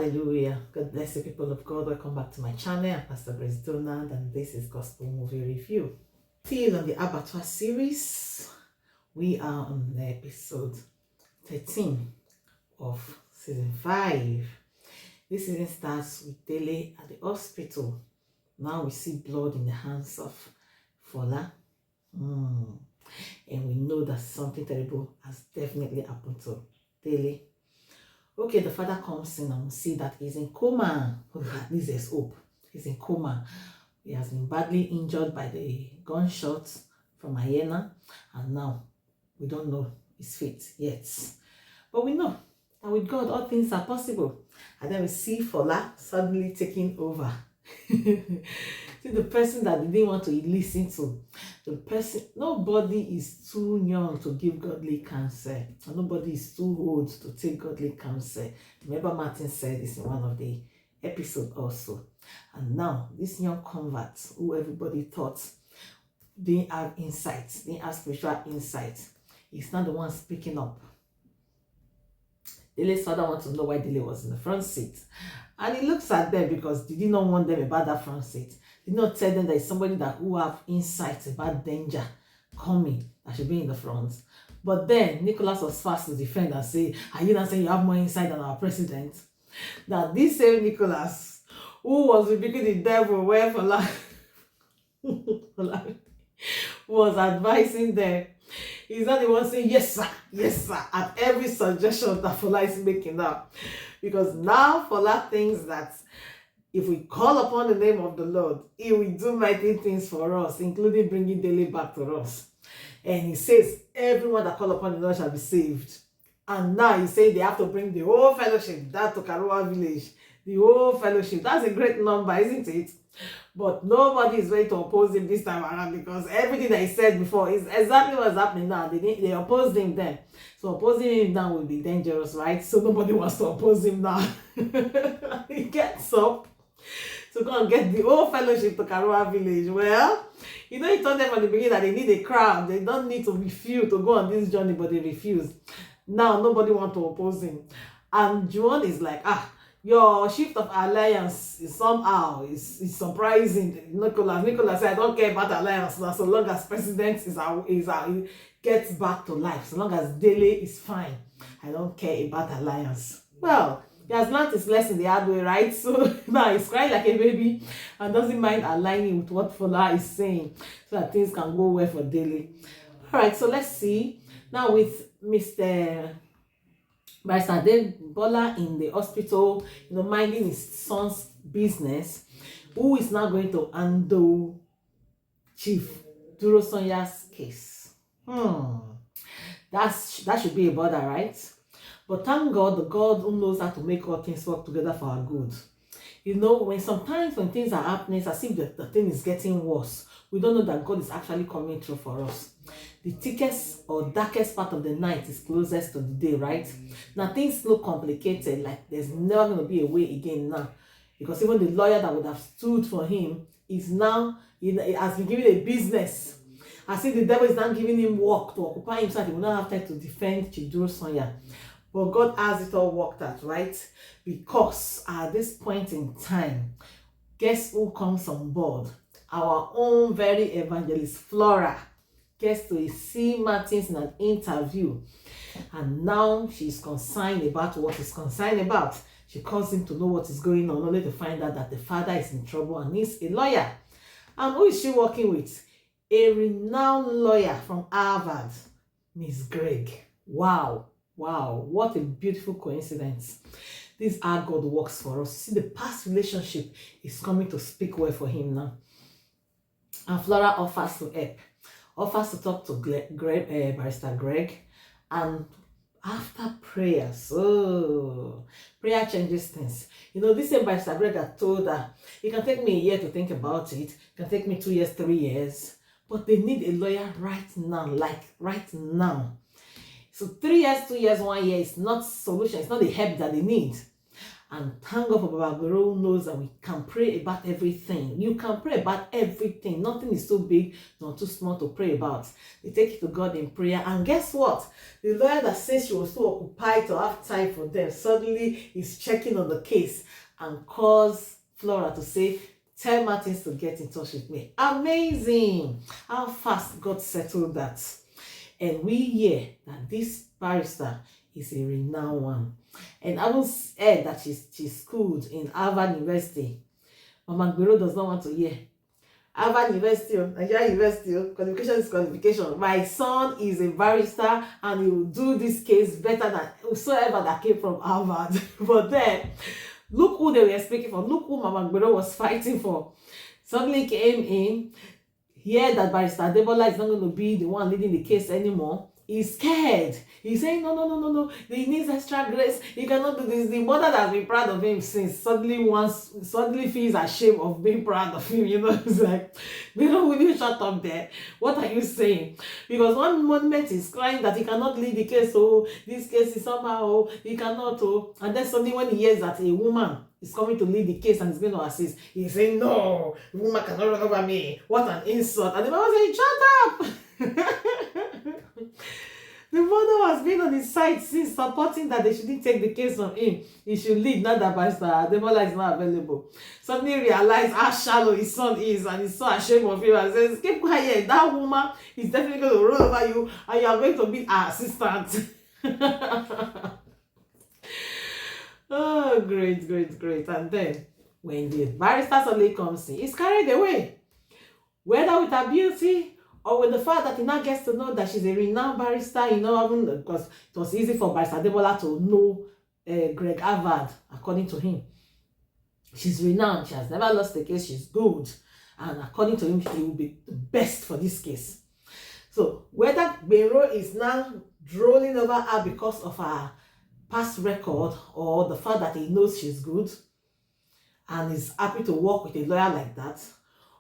Hallelujah. God bless you, people of God. Welcome back to my channel. I'm Pastor Grace Donald, and this is Gospel Movie Review. Still on the Abattoir series, we are on episode 13 of season 5. This season starts with Dele at the hospital. Now we see blood in the hands of Fola. And we know that something terrible has definitely happened to Dele. Okay, the father comes in and we see that he's in coma. At least there's hope. He's in coma. He has been badly injured by the gunshots from hyena, and now we don't know his fate yet. But we know that with God all things are possible. And then we see Fola suddenly taking over. See, the person that they didn't want to listen to, the person, nobody is too young to give godly counsel, and nobody is too old to take godly counsel. Remember, Martin said this in one of the episodes also. And now this young convert, who everybody thought didn't have insight, didn't have spiritual insight, he's not the one speaking up. Dele's father wants to know why Dele was in the front seat, and he looks at them because he did not want them about that front seat. He did not tell them that it's somebody that who have insights about danger coming that should be in the front. But then Nicholas was fast to defend and say, "Are you not saying you have more insight than our president?" Now this same Nicholas, who was rebuking the devil, where Fola was advising them, he's not the one saying yes sir at every suggestion that Fola is making now. Because now Fola thinks that if we call upon the name of the Lord, he will do mighty things for us, including bringing Dele back to us. And he says, everyone that call upon the Lord shall be saved. And now he's saying they have to bring the whole fellowship down to Karuwa village. The whole fellowship. That's a great number, isn't it? But nobody is ready to oppose him this time around, because everything that he said before is exactly what's happening now. They opposed him then. So opposing him now will be dangerous, right? So nobody wants to oppose him now. He gets up to go and get the whole fellowship to Karuwa village. Well, he told them from the beginning that they need a crowd. They don't need to refuse to go on this journey, but they refuse. Now nobody wants to oppose him. And Juan is like, your shift of alliance is somehow is surprising. Nicholas said, I don't care about alliance now, so long as president gets back to life, so long as Dele is fine, I don't care about alliance. Well, he has learned his lesson the hard way, right? So now he's crying like a baby and doesn't mind aligning with what Fola is saying, so that things can go well for Dele. All right, so let's see now with Mr. Barrister Bola in the hospital, minding his son's business. Who is now going to handle Chief Duro Sonya's case? That should be a bother, right? But thank God, the God who knows how to make all things work together for our good. Sometimes when things are happening, it's as if the thing is getting worse. We don't know that God is actually coming through for us. The thickest or darkest part of the night is closest to the day, right? Now things look complicated, like there's never going to be a way again now. Because even the lawyer that would have stood for him is now, has been given a business. As if the devil is now giving him work to occupy himself. He will not have time to defend Chiduro Sonya. But God has it all worked out, right? Because at this point in time, guess who comes on board? Our own very evangelist Flora gets to see Martins in an interview, and now she's concerned about what he's concerned about. She calls him to know what is going on, only to find out that the father is in trouble and needs a lawyer. And who is she working with? A renowned lawyer from Harvard, Miss Gregg. Wow, what a beautiful coincidence. This is how God works for us. See, the past relationship is coming to speak well for him now. And Flora offers to help. Offers to talk to Barrister Greg, and after prayers, prayer changes things. This same Barrister Greg had told her, it can take me a year to think about it, it can take me 2 years, 3 years, but they need a lawyer right now, like right now. So 3 years, 2 years, 1 year is not solution, it's not the help that they need. And thank God for Baba Guru knows that we can pray about everything. You can pray about everything. Nothing is too big nor too small to pray about. They take it to God in prayer. And guess what? The lawyer that says she was too occupied to have time for them suddenly is checking on the case and calls Flora to say, tell Martins to get in touch with me. Amazing! How fast God settled that. And we hear that this barrister is a renowned one. And I will heard that she's schooled in Harvard University. Mama Gbero does not want to hear. Harvard University, Nigeria University, qualification is qualification. My son is a barrister and he will do this case better than whosoever that came from Harvard. But then, look who they were speaking for. Look who Mama Gbero was fighting for. Suddenly came in, heard that Barrister Adebola is not going to be the one leading the case anymore. He's scared. He's saying, no. He needs extra grace. He cannot do this. The mother that has been proud of him since suddenly feels ashamed of being proud of him. You know, it's like, will you shut up there? What are you saying? Because one moment he's crying that he cannot lead the case. Oh, this case is somehow, he cannot. Oh, and then suddenly when he hears that a woman is coming to lead the case and is going to assist, he's saying, no, the woman cannot run over me. What an insult. And the mother saying, shut up. The mother has been on his side since, supporting that they shouldn't take the case from him. He should lead, not that Barrister Adebola is not available. Suddenly realized how shallow his son is and he's so ashamed of him and says, keep quiet, that woman is definitely going to roll over you and you are going to be our assistant. Oh, great. And then, when the barrister suddenly comes in, he's carried away. Whether with her beauty, or with the fact that he now gets to know that she's a renowned barrister, you know, even because it was easy for Barrister Adebola to know Greg Harvard, according to him. She's renowned. She has never lost a case. She's good. And according to him, she will be the best for this case. So whether Gbero is now drooling over her because of her past record or the fact that he knows she's good and is happy to work with a lawyer like that,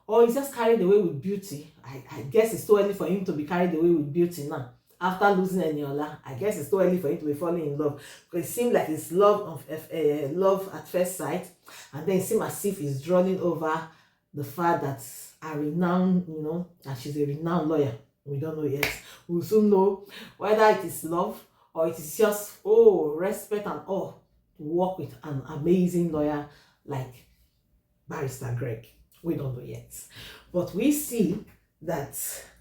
or he's just carried away with beauty. I guess it's too early for him to be carried away with beauty now. After losing Eniola, I guess it's too early for him to be falling in love. Because it seemed like it's love at first sight. And then it seemed as if he's drawing over the fact that a renowned, you know, that she's a renowned lawyer. We don't know yet. We'll soon know whether it is love or it is just, respect and awe to work with an amazing lawyer like Barrister Greg. We don't know yet. But we see that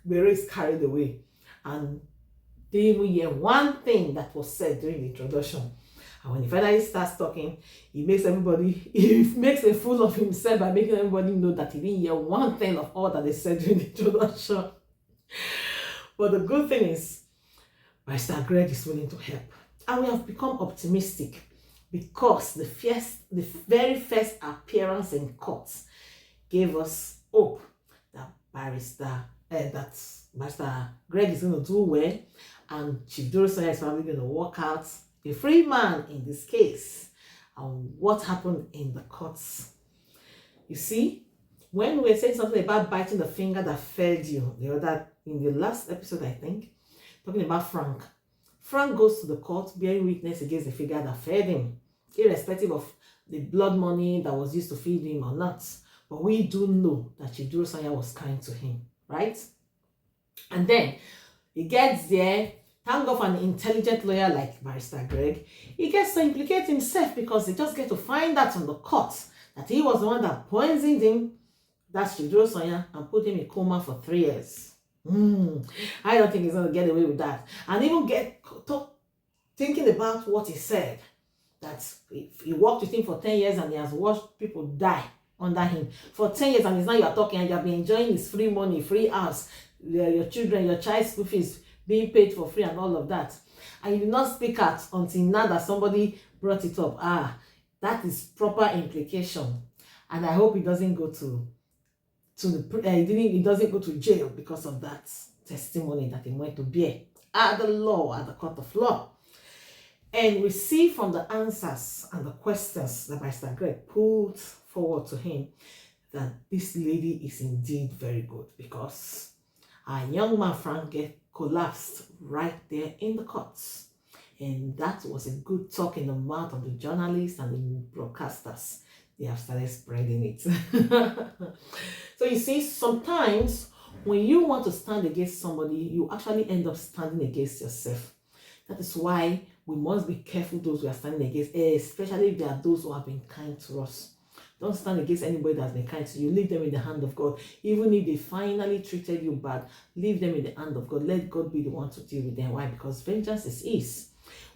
Gbero is carried away. And then we hear one thing that was said during the introduction. And when he finally starts talking, he makes a fool of himself by making everybody know that he didn't hear one thing of all that they said during the introduction. But the good thing is, Barrister Greg is willing to help. And we have become optimistic because the very first appearance in court gave us hope that Barrister Greg is going to do well and Chief Dorosoya is probably going to work out a free man in this case. And what happened in the courts? You see, when we were saying something about biting the finger that fed you, in the last episode, I think, talking about Frank. Frank goes to the court bearing witness against the figure that fed him, irrespective of the blood money that was used to feed him or not. But we do know that Chief Dorosoya was kind to him, right? And then he gets there, thank God for an intelligent lawyer like Barrister Greg. He gets to implicate himself because they just get to find out from the court that he was the one that poisoned him, that's Chief Dorosoya, and put him in coma for 3 years. I don't think he's going to get away with that. And even thinking about what he said, that he worked with him for 10 years and he has watched people die under him for 10 years, and it's now you're talking and you've been enjoying his free money, free house, your children, your child's school fees being paid for free and all of that. And you did not speak out until now that somebody brought it up. That is proper implication. And I hope he doesn't go he doesn't go to jail because of that testimony that he went to bear at the court of law. And we see from the answers and the questions that Barrister Greg put forward to him that this lady is indeed very good, because our young man Frank collapsed right there in the courts. And that was a good talk in the mouth of the journalists and the broadcasters. They have started spreading it. So you see, sometimes when you want to stand against somebody, you actually end up standing against yourself. That is why we must be careful those we are standing against, especially if there are those who have been kind to us. Don't stand against anybody that's been kind to you. Leave them in the hand of God. Even if they finally treated you bad, leave them in the hand of God. Let God be the one to deal with them. Why? Because vengeance is his.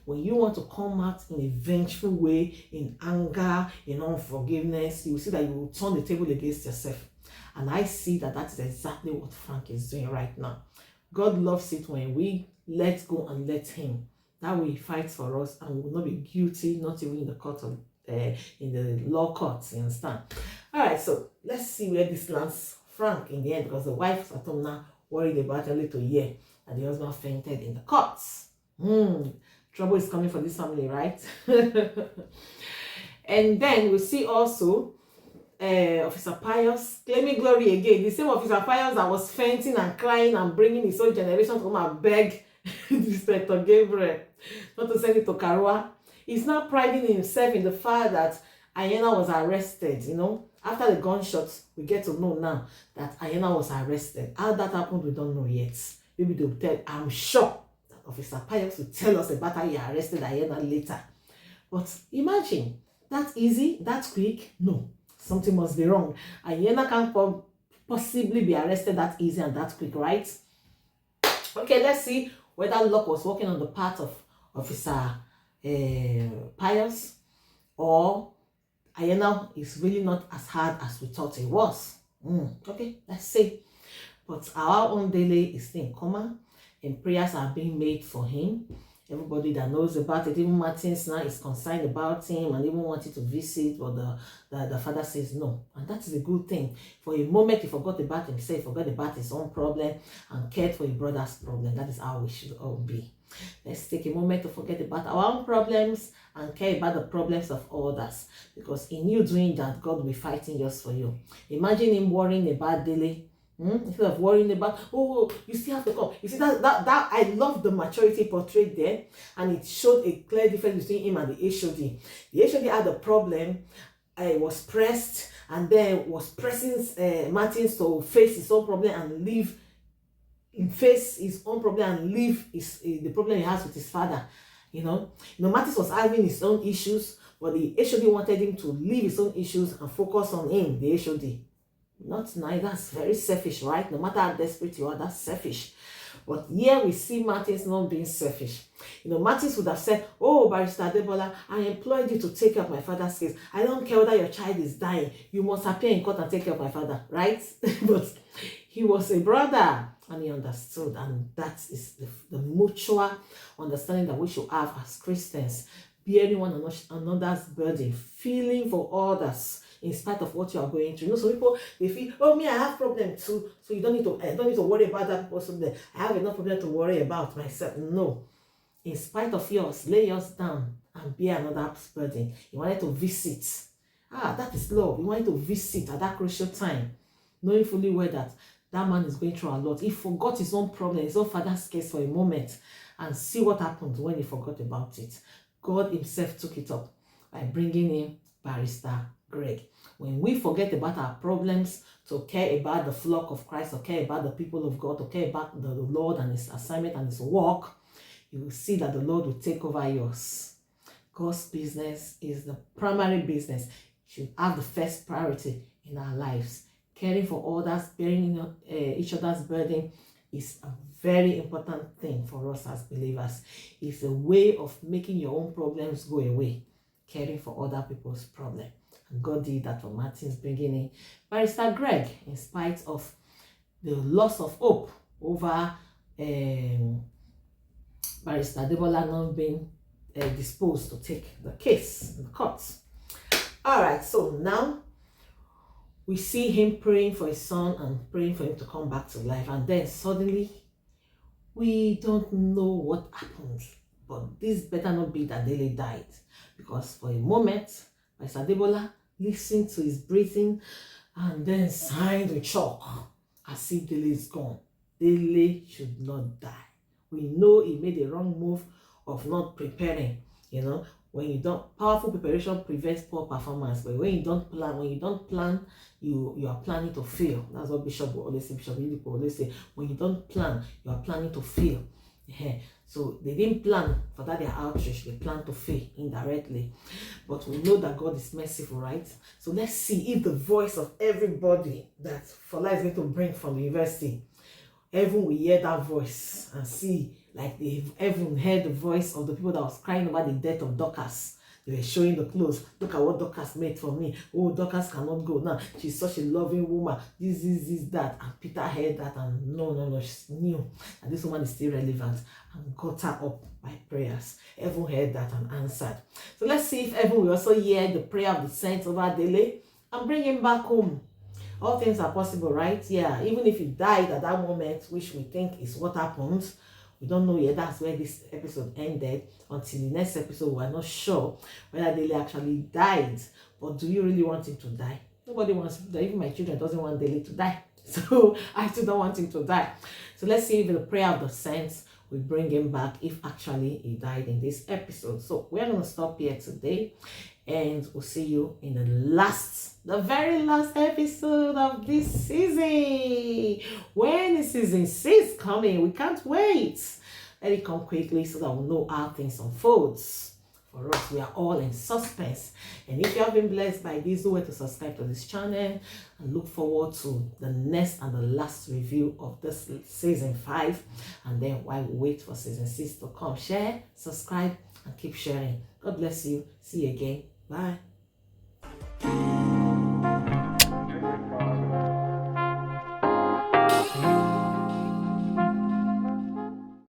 When you want to come out in a vengeful way, in anger, in unforgiveness, you will see that you will turn the table against yourself. And I see that that is exactly what Frank is doing right now. God loves it when we let go and let him. That way he fights for us and we will not be guilty, not even in the court of in the law courts, you understand? All right, so let's see where this lands Frank in the end, because the wife is at home now worried about a little year and the husband fainted in the courts. Trouble is coming for this family, right? And then we see also Officer Pius claiming glory again. The same Officer Pius that was fainting and crying and bringing his own generation to come and beg Inspector Gabriel not to send it to Karua. He's now priding himself in the fact that Ayena was arrested, you know. After the gunshots, we get to know now that Ayena was arrested. How that happened, we don't know yet. Maybe they'll tell, I'm sure that Officer Pius will tell us about how he arrested Ayena later. But imagine, that easy, that quick? No, something must be wrong. Ayena can't possibly be arrested that easy and that quick, right? Okay, let's see whether luck was working on the part of Officer Pius, or Ayena is really not as hard as we thought it was. Okay, let's see. But our own Dele is still in coma, and prayers are being made for him. Everybody that knows about it, even Martins now is concerned about him and even wanted to visit, but the father says no. And that is a good thing. For a moment, he forgot about himself, forgot about his own problem, and cared for his brother's problem. That is how we should all be. Let's take a moment to forget about our own problems and care about the problems of others. Because in you doing that, God will be fighting just for you. Imagine him worrying about Dele. Instead of worrying about, oh, you still have to come. You see, that I love the maturity portrayed there, and it showed a clear difference between him and the HOD. The HOD had a problem, was pressed, and then was pressing Martins to face his own problem and leave the problem he has with his father. You know, Martins was having his own issues, but the HOD wanted him to leave his own issues and focus on him, the HOD. Not nice. That's very selfish, right? No matter how desperate you are, that's selfish. But here we see Martins not being selfish. Martins would have said, oh, Barrister Adebola, I employed you to take care of my father's case. I don't care whether your child is dying. You must appear in court and take care of my father, right? But he was a brother and he understood. And that is the mutual understanding that we should have as Christians. Bearing one another's burden, feeling for others, in spite of what you are going through. Some people, they feel, oh, me, I have problems too, so I don't need to worry about that person there. I have enough problem to worry about myself. No. In spite of yours, lay yours down and bear another's burden. He wanted to visit. That is love. He wanted to visit at that crucial time, knowing fully well that man is going through a lot. He forgot his own problem, his own father's case for a moment, and see what happened when he forgot about it. God himself took it up by bringing in Barrister Greg. When we forget about our problems to care about the flock of Christ, to care about the people of God, to care about the Lord and his assignment and his work, you will see that the Lord will take over yours. God's business is the primary business. It should have the first priority in our lives. Caring for others, bearing each other's burden is a very important thing for us as believers. It's a way of making your own problems go away. Caring for other people's problems. And God did that for Martins, bringing in Barrister Greg, in spite of the loss of hope over Barrister Adebola not being disposed to take the case in the courts. All right, so now we see him praying for his son and praying for him to come back to life. And then suddenly, we don't know what happened. But this better not be that Dele died. Because for a moment, Barrister Adebola listened to his breathing and then signed with chalk as if Dele is gone. Dele should not die. We know he made a wrong move of not preparing. You know, when you don't, powerful preparation prevents poor performance. But when you don't plan, you are planning to fail. That's what Bishop will always say. Bishop Oyedepo will always say, when you don't plan, you are planning to fail. So they didn't plan for that their outreach, they plan to fail indirectly. But we know that God is merciful, right? So let's see if the voice of everybody that Fola is going to bring from the university, heaven will hear that voice and see, like heaven heard the voice of the people that was crying about the death of Dorcas. They were showing the clothes. Look at what Dorcas made for me. Oh, Dorcas cannot go now. She's such a loving woman. This, that. And Peter heard that, and no, she knew that this woman is still relevant and got her up by prayers. Heaven heard that and answered. So let's see if heaven will also hear the prayer of the saints over Dele and bring him back home. All things are possible, right? Yeah, even if he died at that moment, which we think is what happened, we don't know yet. That's where this episode ended. Until the next episode, we're not sure whether Dele actually died. But do you really want him to die? Nobody wants to die. Even my children doesn't want Dele to die. So I still don't want him to die. So let's see if the prayer of the saints will bring him back, if actually he died in this episode. So we're going to stop here today. And we'll see you in the very last episode of this season. When is season 6 coming? We can't wait. Let it come quickly so that we'll know how things unfolds. For us, we are all in suspense. And if you have been blessed by this, do wait to subscribe to this channel and look forward to the next and the last review of this season 5. And then while we wait for season 6 to come, share, subscribe, and keep sharing. God bless you. See you again. Bye.